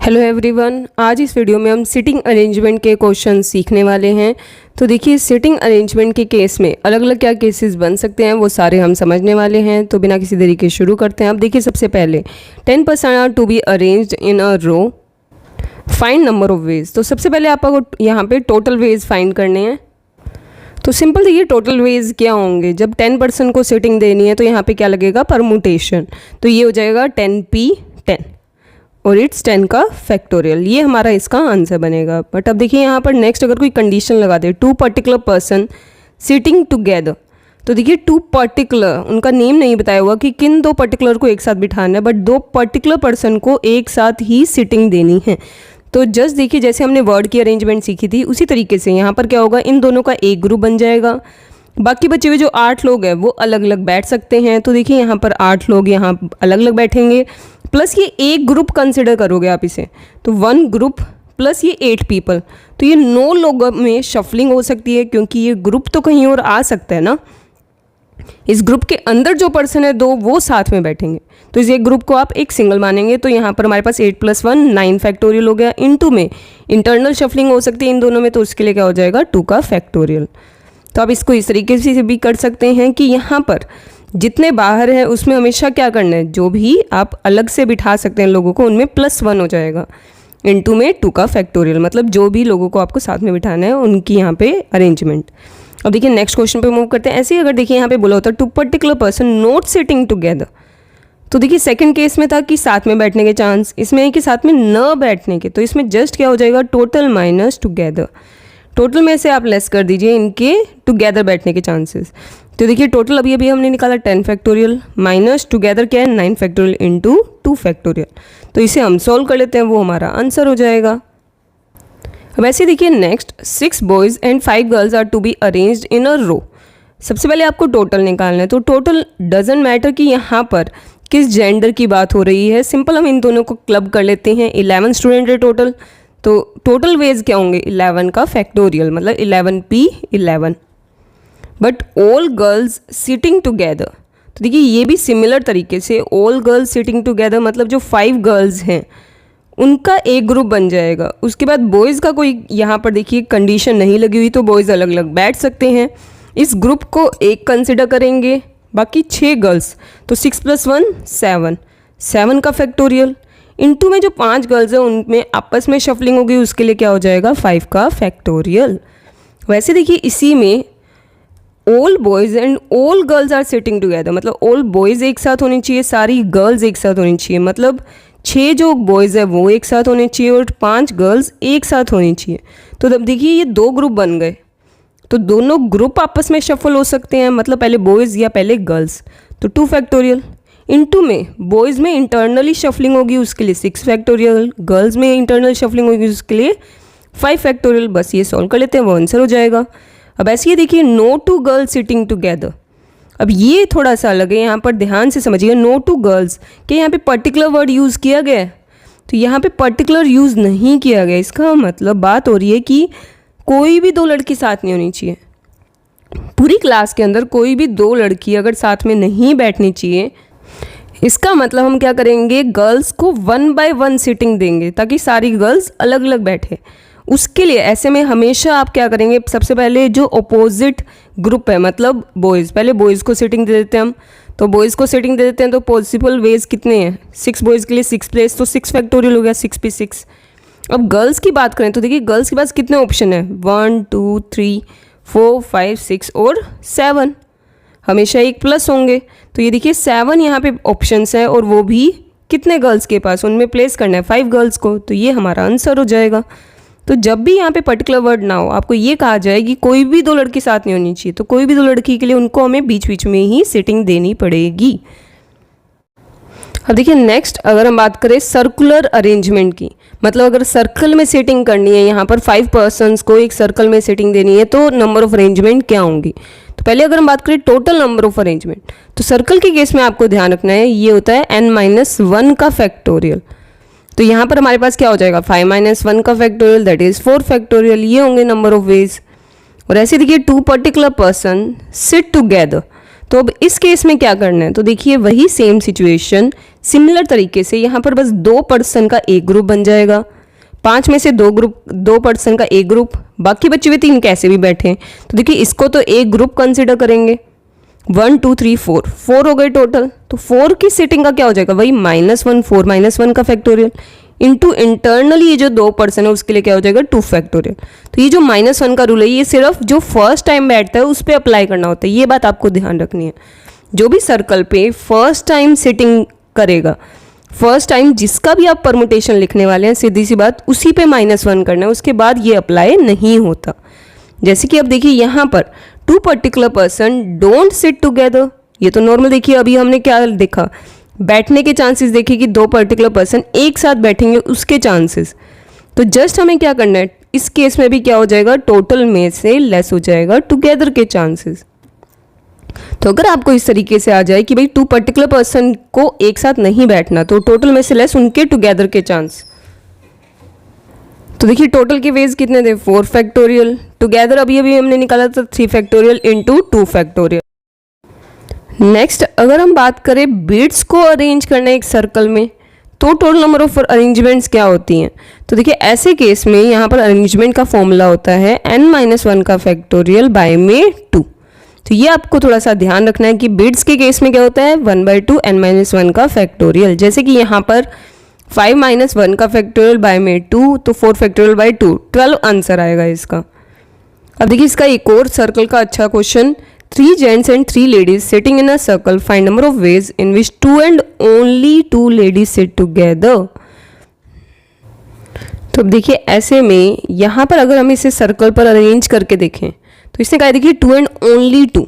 Hello everyone, आज इस video में हम सिटिंग अरेंजमेंट के क्वेश्चन सीखने वाले हैं। तो देखिए, सिटिंग अरेंजमेंट के केस में अलग अलग क्या केसेस बन सकते हैं वो सारे हम समझने वाले हैं। तो बिना किसी देरी के शुरू करते हैं। अब देखिए, सबसे पहले 10% are to be arranged in a row, find number of ways. तो सबसे पहले आपको यहाँ पे टोटल वेज फाइंड करने हैं। तो सिंपल देखिए, टोटल वेज क्या होंगे। जब 10% को सिटिंग देनी है तो यहाँ पे क्या लगेगा, परमुटेशन। तो ये हो जाएगा 10p 10 और इट्स 10 का फैक्टोरियल। ये हमारा इसका आंसर बनेगा। बट अब देखिए यहाँ पर नेक्स्ट अगर कोई कंडीशन लगा दे, 2 पर्टिकुलर पर्सन सिटिंग टुगेदर। तो देखिए 2 पर्टिकुलर, उनका नेम नहीं बताया हुआ कि किन 2 पर्टिकुलर को एक साथ बिठाना है, बट 2 पर्टिकुलर पर्सन को एक साथ ही सिटिंग देनी है। तो जस्ट देखिए, जैसे हमने वर्ड की अरेंजमेंट सीखी थी उसी तरीके से यहाँ पर क्या होगा, इन दोनों का एक ग्रुप बन जाएगा। बाकी बचे हुए जो 8 लोग हैं वो अलग अलग बैठ सकते हैं। तो देखिए यहाँ पर 8 लोग यहाँ अलग अलग बैठेंगे, प्लस ये एक ग्रुप कंसिडर करोगे आप इसे, तो 1 ग्रुप प्लस ये 8 पीपल। तो ये 9 लोगों में शफलिंग हो सकती है, क्योंकि ये ग्रुप तो कहीं और आ सकता है ना। इस ग्रुप के अंदर जो पर्सन है 2 वो साथ में बैठेंगे, तो इस एक ग्रुप को आप एक सिंगल मानेंगे। तो यहाँ पर हमारे पास 8 + 1 9 फैक्टोरियल हो गया। इनटू में इंटरनल शफलिंग हो सकती है इन दोनों में, तो उसके लिए क्या हो जाएगा, 2 का फैक्टोरियल। तो आप इसको इस तरीके से भी कर सकते हैं कि यहाँ पर जितने बाहर हैं उसमें हमेशा क्या करना है, जो भी आप अलग से बिठा सकते हैं लोगों को उनमें +1 हो जाएगा। इनटू में 2 का फैक्टोरियल, मतलब जो भी लोगों को आपको साथ में बिठाना है उनकी यहाँ पे अरेंजमेंट। अब देखिए नेक्स्ट क्वेश्चन पे मूव करते हैं। ऐसे ही अगर देखिए यहाँ पे बोला होता है 2 particular person not sitting together. तो देखिए सेकंड केस में था कि साथ में बैठने के चांस, इसमें है कि साथ में न बैठने के। तो इसमें जस्ट क्या हो जाएगा, टोटल माइनस टुगेदर। टोटल में से आप लेस कर दीजिए इनके टुगेदर बैठने के चांसेस। तो देखिए टोटल अभी हमने निकाला 10 फैक्टोरियल माइनस टुगेदर क्या है 9 फैक्टोरियल इंटू 2 फैक्टोरियल। तो इसे हम सॉल्व कर लेते हैं, वो हमारा आंसर हो जाएगा। अब ऐसे देखिए next 6 boys and 5 girls are to be arranged in a row. सबसे पहले आपको टोटल निकालना है। तो टोटल डजेंट मैटर कि यहाँ पर किस जेंडर की बात हो रही है, सिंपल हम इन दोनों को क्लब कर लेते हैं। 11 स्टूडेंट है टोटल, तो टोटल वेज क्या होंगे, 11 का फैक्टोरियल, मतलब 11p 11। But all girls sitting together. तो देखिए ये भी सिमिलर तरीके से ऑल गर्ल्स सिटिंग टुगेदर, मतलब जो 5 गर्ल्स हैं उनका एक ग्रुप बन जाएगा। उसके बाद बॉयज़ का कोई यहाँ पर देखिए कंडीशन नहीं लगी हुई, तो बॉयज़ अलग अलग बैठ सकते हैं। इस ग्रुप को एक कंसिडर करेंगे, बाकी 6 गर्ल्स, तो 6 + 1 7, 7 का फैक्टोरियल। इनटू में जो 5 गर्ल्स हैं उनमें आपस में शफलिंग होगी, उसके लिए क्या हो जाएगा, 5 का फैक्टोरियल। वैसे देखिए इसी में all boys and all girls are sitting together, मतलब ऑल बॉयज़ एक साथ होने चाहिए, सारी गर्ल्स एक साथ होनी चाहिए, मतलब 6 जो बॉयज़ है वो एक साथ होने चाहिए और 5 गर्ल्स एक साथ होनी चाहिए। तो तब देखिए ये 2 ग्रुप बन गए, तो दोनों ग्रुप आपस में शफल हो सकते हैं, मतलब पहले बॉयज़ या पहले गर्ल्स। तो 2 फैक्टोरियल इनटू में बॉयज़ में इंटरनली शफलिंग होगी, उसके लिए 6 फैक्टोरियल, गर्ल्स में इंटरनल शफलिंग होगी उसके लिए 5 फैक्टोरियल। बस ये सॉल्व कर लेते हैं, वो आंसर हो जाएगा। अब ऐसे ये देखिए नो 2 गर्ल्स सिटिंग टुगेदर। अब ये थोड़ा सा अलग है, यहाँ पर ध्यान से समझिए। नो 2 गर्ल्स के यहाँ पे पर्टिकुलर वर्ड यूज़ किया गया है, तो यहाँ पे पर्टिकुलर यूज़ नहीं किया गया। इसका मतलब बात हो रही है कि कोई भी 2 लड़की साथ नहीं होनी चाहिए। पूरी क्लास के अंदर कोई भी 2 लड़की अगर साथ में नहीं बैठनी चाहिए, इसका मतलब हम क्या करेंगे, गर्ल्स को 1 बाय 1 सिटिंग देंगे ताकि सारी गर्ल्स अलग अलग बैठे। उसके लिए ऐसे में हमेशा आप क्या करेंगे, सबसे पहले जो अपोजिट ग्रुप है मतलब बॉयज़, पहले बॉयज़ को सिटिंग दे देते हैं हम। तो बॉयज़ को सिटिंग दे देते हैं, तो पॉसिबल वेज कितने हैं, 6 बॉयज़ के लिए 6 प्लेस, तो 6 फैक्टोरियल हो गया, 6p 6। अब गर्ल्स की बात करें तो देखिए गर्ल्स के पास कितने ऑप्शन है, 1 2 3 4 5 6 और 7, हमेशा एक प्लस होंगे। तो ये देखिए 7 यहाँ पे ऑप्शंस है, और वो भी कितने गर्ल्स के पास, उनमें प्लेस करना है 5 गर्ल्स को। तो ये हमारा आंसर हो जाएगा। तो जब भी यहाँ पे पर्टिकुलर वर्ड ना हो, आपको ये कहा जाए कि कोई भी 2 लड़की साथ नहीं होनी चाहिए, तो कोई भी 2 लड़की के लिए उनको हमें बीच बीच में ही सिटिंग देनी पड़ेगी। अब देखिए नेक्स्ट अगर हम बात करें सर्कुलर अरेंजमेंट की, मतलब अगर सर्कल में सिटिंग करनी है, यहाँ पर 5 पर्सन्स को एक सर्कल में सिटिंग देनी है, तो नंबर ऑफ अरेंजमेंट क्या होंगी। तो पहले अगर हम बात करें टोटल नंबर ऑफ अरेंजमेंट, तो सर्कल के केस में आपको ध्यान रखना है ये होता है n-1 का फैक्टोरियल। तो यहाँ पर हमारे पास क्या हो जाएगा, 5 - 1 का फैक्टोरियल, दैट इज 4 फैक्टोरियल। ये होंगे नंबर ऑफ वेज। और ऐसे देखिए 2 पर्टिकुलर पर्सन सिट टुगेदर, तो अब इस केस में क्या करना है, तो देखिए वही सेम सिचुएशन सिमिलर तरीके से यहाँ पर बस 2 पर्सन का एक ग्रुप बन जाएगा, 5 में से 2 पर्सन का एक ग्रुप, बाकी बचे हुए 3 कैसे भी बैठे हैं। तो देखिए इसको तो एक ग्रुप कंसिडर करेंगे, 1 2 3 4 हो गए टोटल। तो 4 की सीटिंग का क्या हो जाएगा, वही -1 4 -1 का फैक्टोरियल इंटू इंटरनली ये जो 2 पर्सन है उसके लिए क्या हो जाएगा 2 फैक्टोरियल। तो ये जो -1 का रूल है ये सिर्फ जो फर्स्ट टाइम बैठता है उस पर अप्लाई करना होता है, ये बात आपको ध्यान रखनी है। जो भी सर्कल पे फर्स्ट टाइम सिटिंग करेगा, फर्स्ट टाइम जिसका भी आप परमुटेशन लिखने वाले हैं, सीधी सी बात उसी पे -1 करना है, उसके बाद ये अप्लाई नहीं होता। जैसे कि अब देखिए यहाँ पर 2 particular person don't sit together, ये तो नॉर्मल देखिए अभी हमने क्या देखा, बैठने के चांसेस देखिए कि 2 पर्टिकुलर पर्सन एक साथ बैठेंगे उसके चांसेस। तो जस्ट हमें क्या करना है, इस केस में भी क्या हो जाएगा, टोटल में से लेस हो जाएगा टुगेदर के चांसेस। तो अगर आपको इस तरीके से आ जाए कि भाई 2 पर्टिकुलर पर्सन को एक साथ नहीं बैठना, तो टोटल में से लेस उनके टुगेदर के चांस। तो देखिए टोटल के वेज कितने थे, 4 फैक्टोरियल, टुगेदर अभी अभी हमने निकाला था 3 फैक्टोरियल इंटू 2 फैक्टोरियल। नेक्स्ट अगर हम बात करें बिट्स को अरेंज करना एक सर्कल में, तो टोटल नंबर ऑफ अरेंजमेंट्स क्या होती हैं। तो देखिए ऐसे केस में यहाँ पर अरेंजमेंट का फॉर्मूला होता है n-1 का फैक्टोरियल बाय में 2। तो ये आपको थोड़ा सा ध्यान रखना है कि बिट्स के केस में क्या होता है 1/2 n-1 का फैक्टोरियल। जैसे कि यहाँ पर 5 - 1 का फैक्टोरियल बाय में 2, तो 4 फैक्टोरियल बाय 2, 12 आंसर आएगा इसका। अब देखिए इसका एक और सर्कल का अच्छा question, 3 gents and 3 ladies sitting in a circle, find number of ways in which 2 and only 2 ladies sit together. तो अब देखिए ऐसे में यहाँ पर अगर हम इसे सर्कल पर अरेंज करके देखें तो इसने कहा देखिए 2 and only 2,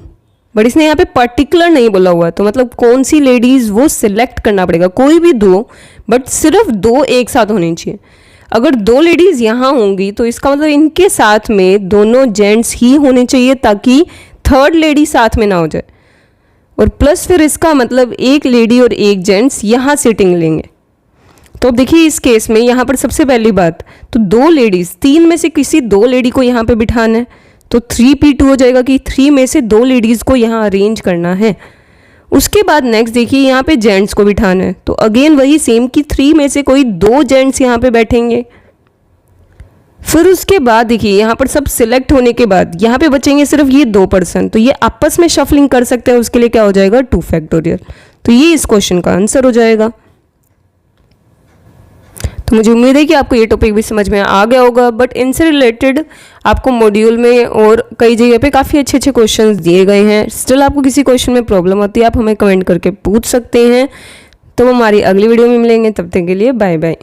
बट इसने यहाँ पे पर्टिकुलर नहीं बोला हुआ, तो मतलब कौन सी लेडीज वो सिलेक्ट करना पड़ेगा, कोई भी 2, बट सिर्फ 2 एक साथ होनी चाहिए। अगर 2 लेडीज यहाँ होंगी तो इसका मतलब इनके साथ में दोनों जेंट्स ही होने चाहिए ताकि 3rd लेडी साथ में ना हो जाए, और प्लस फिर इसका मतलब एक लेडी और एक जेंट्स यहाँ सिटिंग लेंगे। तो अब देखिए इस केस में यहाँ पर सबसे पहली बात तो 2 लेडीज, 3 में से किसी 2 लेडी को यहाँ पे बिठाना है, तो 3p2 हो जाएगा कि 3 में से 2 लेडीज़ को यहाँ अरेंज करना है। उसके बाद नेक्स्ट देखिए यहाँ पे जेंट्स को बिठाना है, तो अगेन वही सेम कि 3 में से कोई 2 जेंट्स यहाँ पे बैठेंगे। फिर उसके बाद देखिए यहाँ पर सब सिलेक्ट होने के बाद यहाँ पे बचेंगे सिर्फ ये 2 पर्सन, तो ये आपस में शफलिंग कर सकते हैं, उसके लिए क्या हो जाएगा 2 फैक्टोरियल। तो ये इस क्वेश्चन का आंसर हो जाएगा। तो मुझे उम्मीद है कि आपको ये टॉपिक भी समझ में आ गया होगा, बट इनसे रिलेटेड आपको मॉड्यूल में और कई जगह पे काफ़ी अच्छे अच्छे क्वेश्चंस दिए गए हैं। स्टिल आपको किसी क्वेश्चन में प्रॉब्लम होती है आप हमें कमेंट करके पूछ सकते हैं। तो हमारी अगली वीडियो में मिलेंगे, तब तक के लिए बाय बाय।